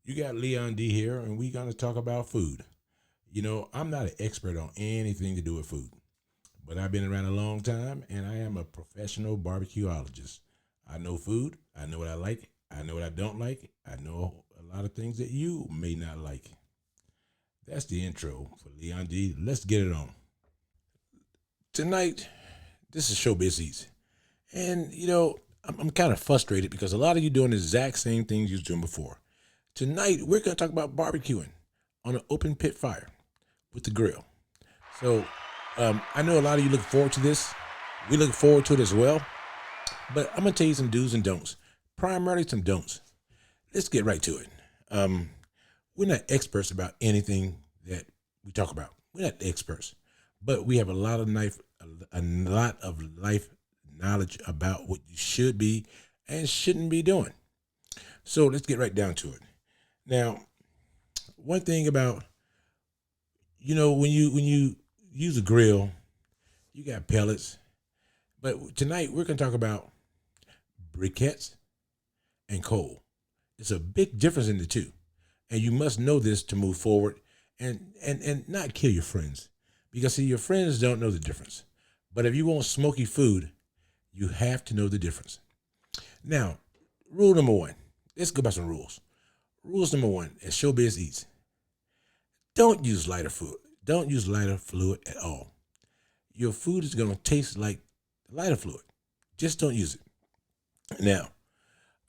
You got Leon D here, and we're going to talk about food. I'm not an expert on anything to do with food, but I've been around a long time, and I am a professional barbecuologist. I know food. I know what I like. I know what I don't like. I know a lot of things that you may not like. That's the intro for Leon D. Let's get it on. Tonight, this is Showbiz Eats. And, I'm kind of frustrated because a lot of you doing the exact same things you was doing before. Tonight, we're going to talk about barbecuing on an open pit fire with the grill. So, I know a lot of you look forward to this. We look forward to it as well. But I'm going to tell you some do's and don'ts, primarily some don'ts. Let's get right to it. Um, we're not experts about anything that we talk about. We're not experts, but we have a lot of life knowledge about what you should be and shouldn't be doing. So let's get right down to it. Now, one thing about when you use a grill, you got pellets. But tonight we're gonna talk about briquettes and coal. It's a big difference in the two, and you must know this to move forward and not kill your friends, because see, your friends don't know the difference. But if you want smoky food, you have to know the difference. Now, rule number one. Let's go by some rules. Rules number one: as Showbiz Eats, don't use lighter fluid. Don't use lighter fluid at all. Your food is gonna taste like lighter fluid. Just don't use it. Now,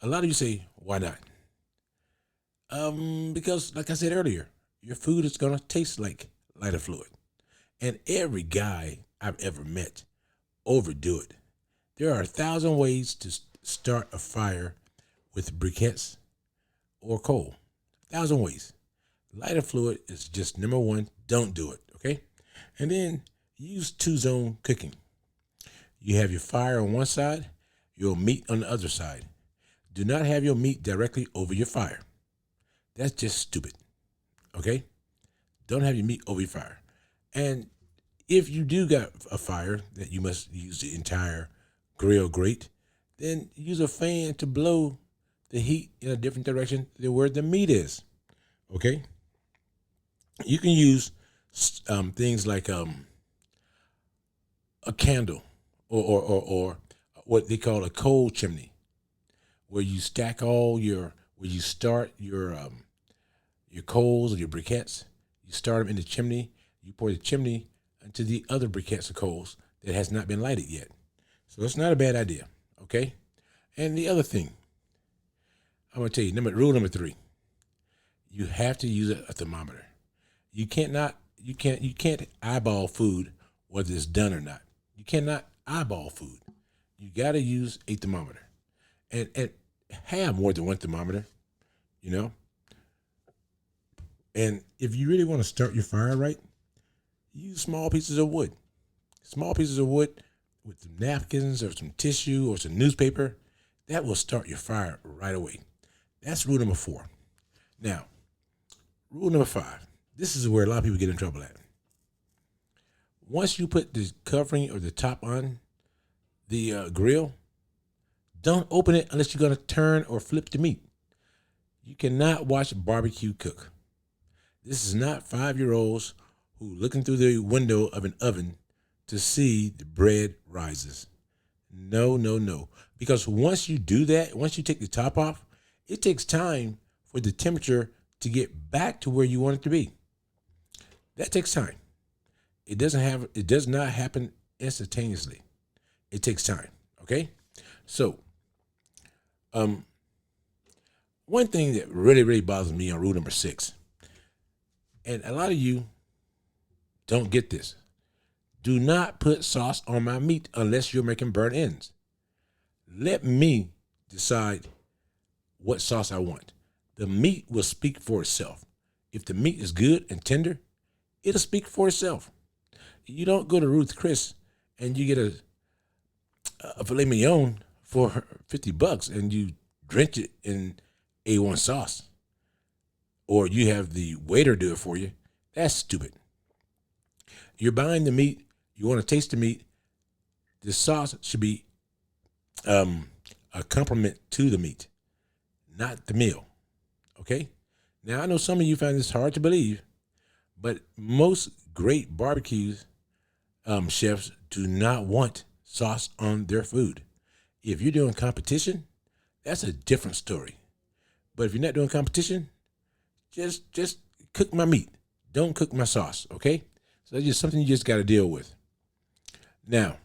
a lot of you say, why not? Because like I said earlier, your food is gonna taste like lighter fluid. And every guy I've ever met overdo it. There are 1,000 ways to start a fire with briquettes or coal. 1,000 ways. Lighter fluid is just number one. Don't do it. Okay. And then use two-zone cooking. You have your fire on one side, your meat on the other side. Do not have your meat directly over your fire. That's just stupid. Okay? Don't have your meat over your fire. And if you do got a fire that you must use the entire grill grate, then use a fan to blow the heat in a different direction than where the meat is. Okay? You can use things like a candle or what they call a coal chimney, where you stack where you start your coals or your briquettes. You start them in the chimney. You pour the chimney into the other briquettes or coals that has not been lighted yet. So it's not a bad idea. Okay. And the other thing I'm gonna tell you, rule number three: you have to use a thermometer. You can't eyeball food whether it's done or not. You cannot eyeball food. You got to use a thermometer, and have more than one thermometer. You know, and if you really want to start your fire right, use small pieces of wood. Small pieces of wood with some napkins or some tissue or some newspaper. That will start your fire right away. That's rule number four. Now, rule number five. This is where a lot of people get in trouble at. Once you put the covering or the top on the grill, don't open it unless you're going to turn or flip the meat. You cannot watch barbecue cook. This is not 5-year olds who looking through the window of an oven to see the bread rises. No, no, no. Because once you do that, once you take the top off, it takes time for the temperature to get back to where you want it to be. That takes time. It does not happen instantaneously. It takes time. Okay? So, um, one thing that really, really bothers me on rule number six, and a lot of you don't get this. Do not put sauce on my meat unless you're making burnt ends. Let me decide what sauce I want. The meat will speak for itself. If the meat is good and tender, it'll speak for itself. You don't go to Ruth Chris and you get a filet mignon for $50 and you drench it in A1 sauce, or you have the waiter do it for you. That's stupid. You're buying the meat. You want to taste the meat. The sauce should be um, a complement to the meat, not the meal. Okay? Now, I know some of you find this hard to believe, but most great barbecues chefs do not want sauce on their food. If you're doing competition, that's a different story. But if you're not doing competition, just cook my meat. Don't cook my sauce, okay? So that's just something you just got to deal with. Now,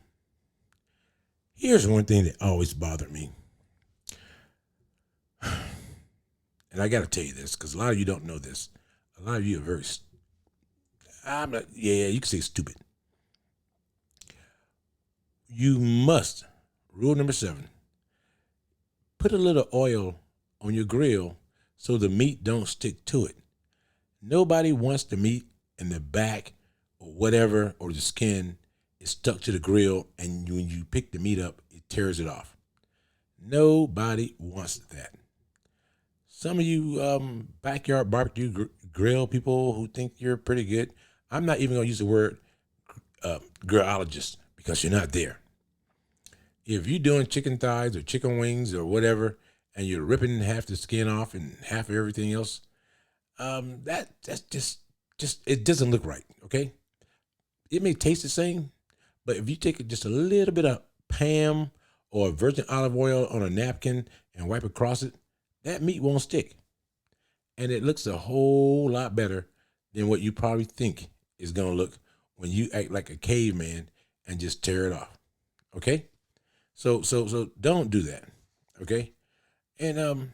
here's one thing that always bothered me. And I got to tell you this because a lot of you don't know this. A lot of you are very, you can say stupid. You must, rule number 7, put a little oil on your grill so the meat don't stick to it. Nobody wants the meat in the back or whatever, or the skin is stuck to the grill, and when you pick the meat up, it tears it off. Nobody wants that. Some of you backyard barbecue grill people who think you're pretty good, I'm not even going to use the word grillologist because you're not there. If you're doing chicken thighs or chicken wings or whatever, and you're ripping half the skin off and half of everything else, that's just it doesn't look right. Okay, it may taste the same, but if you take just a little bit of Pam or virgin olive oil on a napkin and wipe across it, that meat won't stick, and it looks a whole lot better than what you probably think is gonna look when you act like a caveman and just tear it off. Okay, so don't do that. Okay, and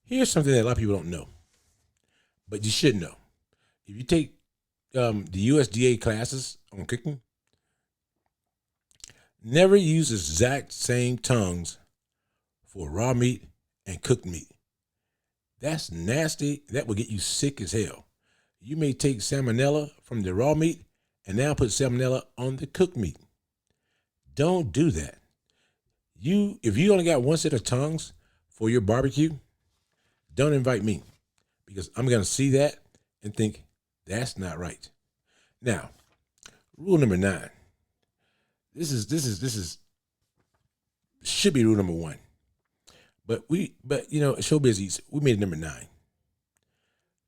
here's something that a lot of people don't know, but you should know. If you take the USDA classes on cooking, never use the exact same tongues for raw meat and cooked meat. That's nasty. That will get you sick as hell. You may take salmonella from the raw meat and now put salmonella on the cooked meat. Don't do that. If you only got one set of tongues for your barbecue, don't invite me because I'm going to see that and think that's not right. Now, rule number 9. This is should be rule number 1. But Showbiz Eats, we made it number 9.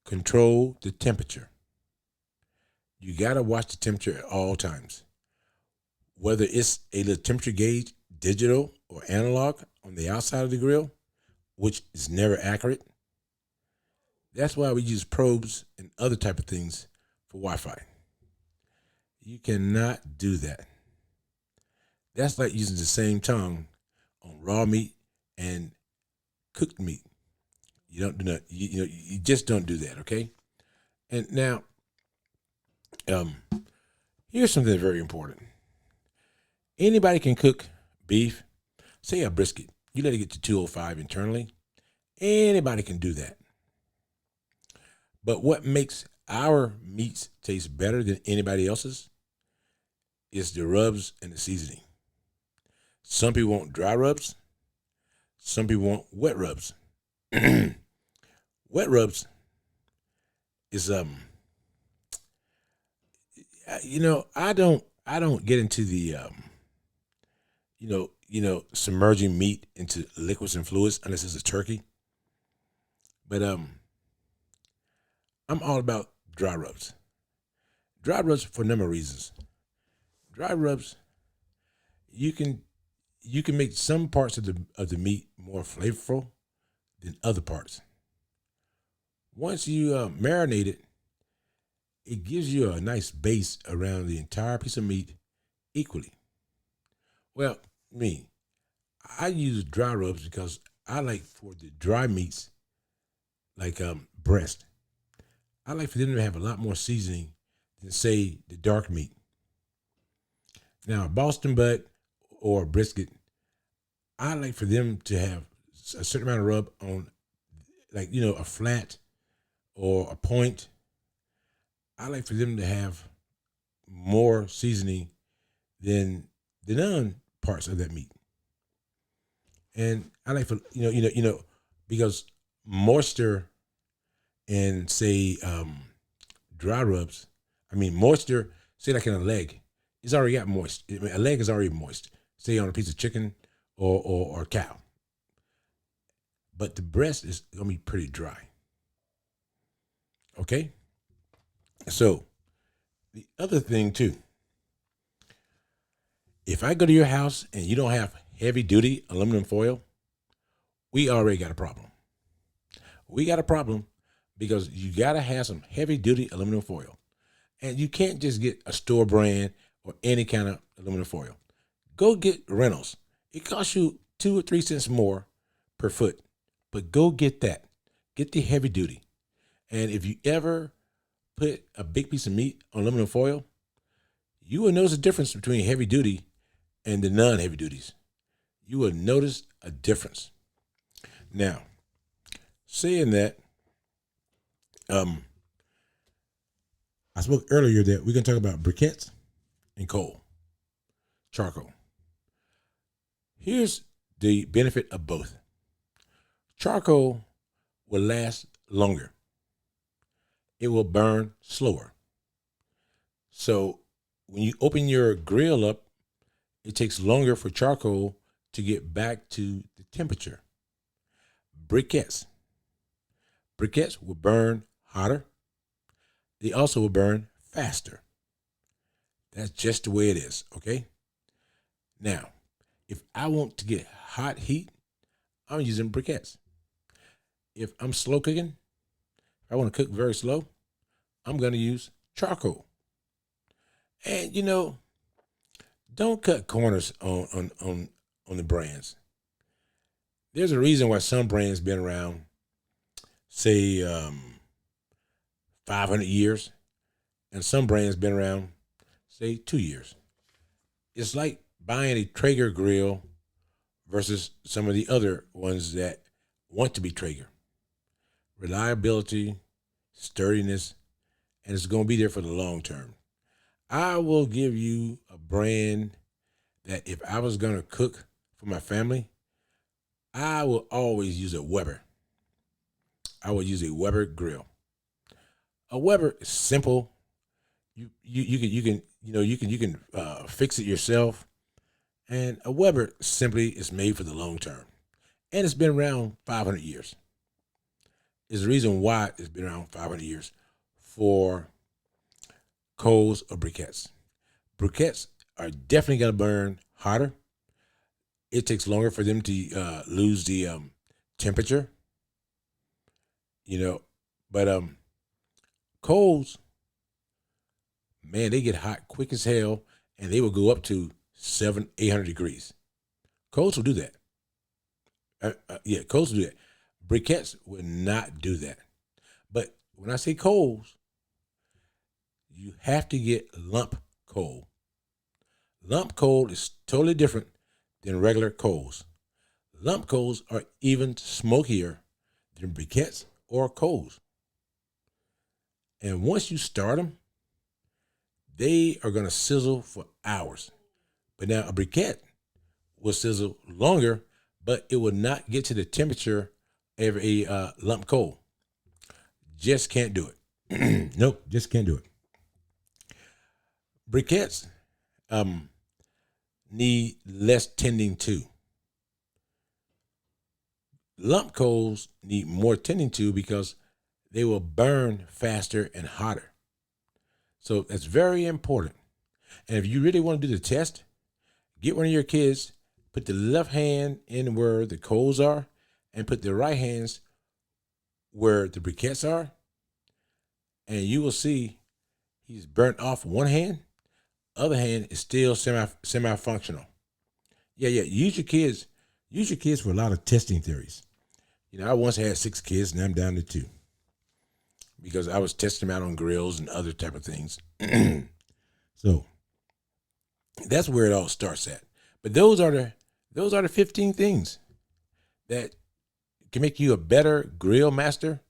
Control the temperature. You gotta watch the temperature at all times. Whether it's a little temperature gauge, digital or analog on the outside of the grill, which is never accurate. That's why we use probes and other type of things for Wi-Fi. You cannot do that. That's like using the same tongue on raw meat and cooked meat. You don't do that. You just don't do that. Okay. And now, here's something very important. Anybody can cook beef. Say a brisket. You let it get to 205 internally. Anybody can do that. But what makes our meats taste better than anybody else's is the rubs and the seasoning. Some people want dry rubs. Some people want wet rubs. Wet rubs is I don't get into the submerging meat into liquids and fluids unless it's a turkey. But I'm all about dry rubs. Dry rubs for a number of reasons. Dry rubs, you can make some parts of the meat more flavorful than other parts. Once you marinate it, it gives you a nice base around the entire piece of meat equally. Well, I use dry rubs because I like for the dry meats, like breast, I like for them to have a lot more seasoning than, say, the dark meat. Now, a Boston butt or a brisket, I like for them to have a certain amount of rub on, like, a flat or a point. I like for them to have more seasoning than the non parts of that meat. And I like for, because moisture and, say, dry rubs, moisture, say like in a leg, it's already got moist. A leg is already moist, say on a piece of chicken or cow. But the breast is going to be pretty dry. Okay. So the other thing too, if I go to your house and you don't have heavy duty aluminum foil, we already got a problem. We got a problem because you got to have some heavy duty aluminum foil. And you can't just get a store brand or any kind of aluminum foil. Go get Reynolds. It costs you 2 or 3 cents more per foot, but go get that. Get the heavy duty. And if you ever put a big piece of meat on aluminum foil, you will notice a difference between heavy duty and the non-heavy duties. You will notice a difference. Now, saying that, I spoke earlier that we're going to talk about briquettes and coal, charcoal. Here's the benefit of both. Charcoal will last longer. It will burn slower. So when you open your grill up, it takes longer for charcoal to get back to the temperature. Briquettes will burn hotter. They also will burn faster. That's just the way it is, okay? Now, if I want to get hot heat, I'm using briquettes. If I'm slow cooking, if I want to cook very slow, I'm going to use charcoal. And don't cut corners on the brands. There's a reason why some brands been around, say 500 years, and some brands been around, say 2 years. It's like buying a Traeger grill versus some of the other ones that want to be Traeger. Reliability, sturdiness, and it's going to be there for the long term. I will give you a brand that if I was going to cook for my family, I will always use a Weber. I will use a Weber grill. A Weber is simple. You can fix it yourself, and a Weber simply is made for the long term, and it's been around 500 years. There's a reason why it's been around 500 years for coals or briquettes. Briquettes are definitely going to burn hotter. It takes longer for them to lose the temperature, but coals, man, they get hot quick as hell, and they will go up to 700-800 degrees. Coals will do that. Coals will do that. Briquettes will not do that. But when I say coals, you have to get lump coal. Lump coal is totally different than regular coals. Lump coals are even smokier than briquettes or coals. And once you start them, they are going to sizzle for hours. But now a briquette will sizzle longer, but it will not get to the temperature of a lump coal. Just can't do it. Nope, just can't do it. Briquettes need less tending to. Lump coals need more tending to because they will burn faster and hotter. So that's very important. And if you really want to do the test, get one of your kids, put the left hand in where the coals are, and put the right hands where the briquettes are, and you will see he's burnt off one hand, other hand is still semi-functional. Yeah, use your kids for a lot of testing theories. I once had 6 kids, and I'm down to 2 because I was testing them out on grills and other type of things. So that's where it all starts at. But those are the 15 things that can make you a better grill master.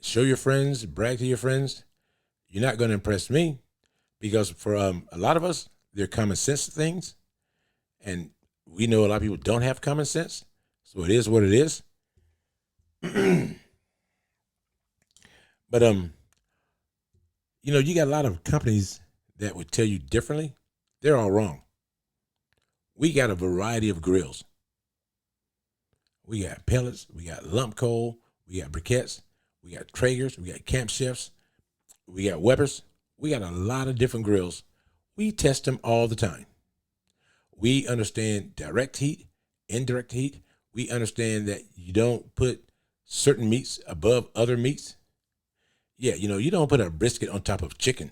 Show your friends, brag to your friends. You're not going to impress me because for a lot of us, they're common sense things, and we know a lot of people don't have common sense. So it is what it is. But you got a lot of companies that would tell you differently. They're all wrong. We got a variety of grills. We got pellets, we got lump coal, we got briquettes, we got Traegers, we got Camp Chefs, we got Weber's. We got a lot of different grills. We test them all the time. We understand direct heat, indirect heat. We understand that you don't put certain meats above other meats. Yeah, you don't put a brisket on top of chicken.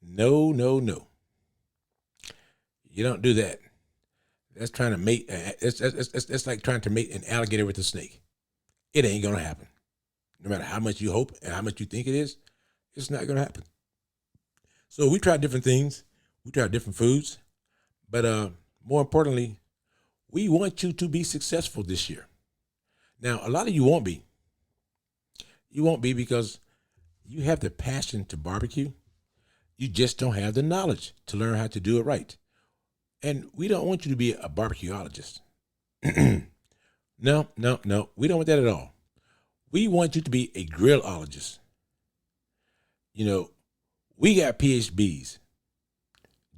No, no, no. You don't do that. That's trying to mate. It's like trying to mate an alligator with a snake. It ain't gonna happen. No matter how much you hope and how much you think it is, it's not gonna happen. So we try different things. We try different foods, but more importantly, we want you to be successful this year. Now, a lot of you won't be. You won't be because you have the passion to barbecue. You just don't have the knowledge to learn how to do it right. And we don't want you to be a barbecuologist. No, no, no. We don't want that at all. We want you to be a grillologist. We got PhDs,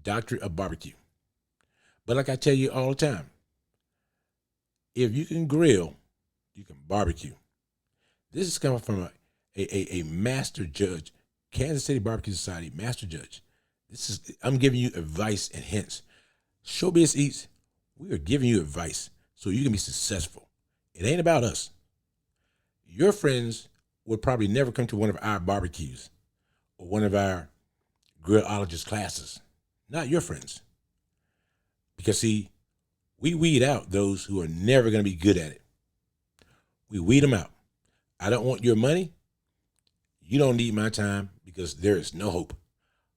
Doctorate of Barbecue. But like I tell you all the time, if you can grill, you can barbecue. This is coming from a master judge, Kansas City Barbecue Society master judge. I'm giving you advice and hints. Showbiz Eats, we are giving you advice so you can be successful. It ain't about us. Your friends would probably never come to one of our barbecues or one of our grillologist classes. Not your friends. Because see, we weed out those who are never going to be good at it. We weed them out. I don't want your money. You don't need my time because there is no hope.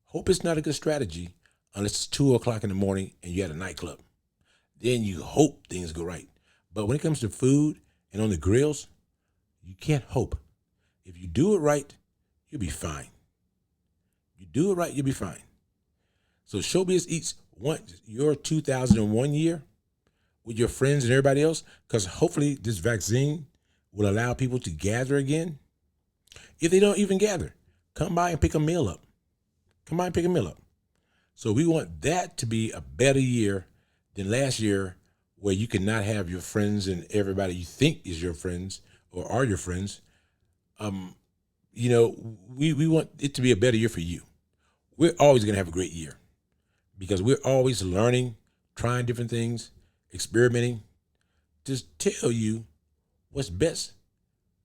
Hope is not a good strategy unless it's 2:00 in the morning and you're at a nightclub. Then you hope things go right. But when it comes to food and on the grills, you can't hope. If you do it right, you'll be fine. You do it right, you'll be fine. So Showbiz Eats want your 2001 year with your friends and everybody else, because hopefully this vaccine will allow people to gather again. If they don't even gather, come by and pick a meal up. Come by and pick a meal up. So we want that to be a better year than last year, where you cannot have your friends and everybody you think is your friends or are your friends. We want it to be a better year for you. We're always going to have a great year because we're always learning, trying different things, experimenting to tell you what's best,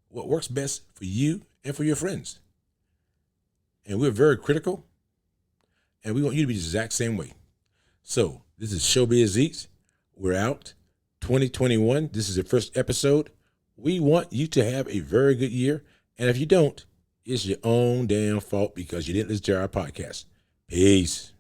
what works best for you and for your friends. And we're very critical, and we want you to be the exact same way. So this is Showbiz Eats. We're out. 2021. This is the first episode. We want you to have a very good year. And if you don't, it's your own damn fault because you didn't listen to our podcast. Peace.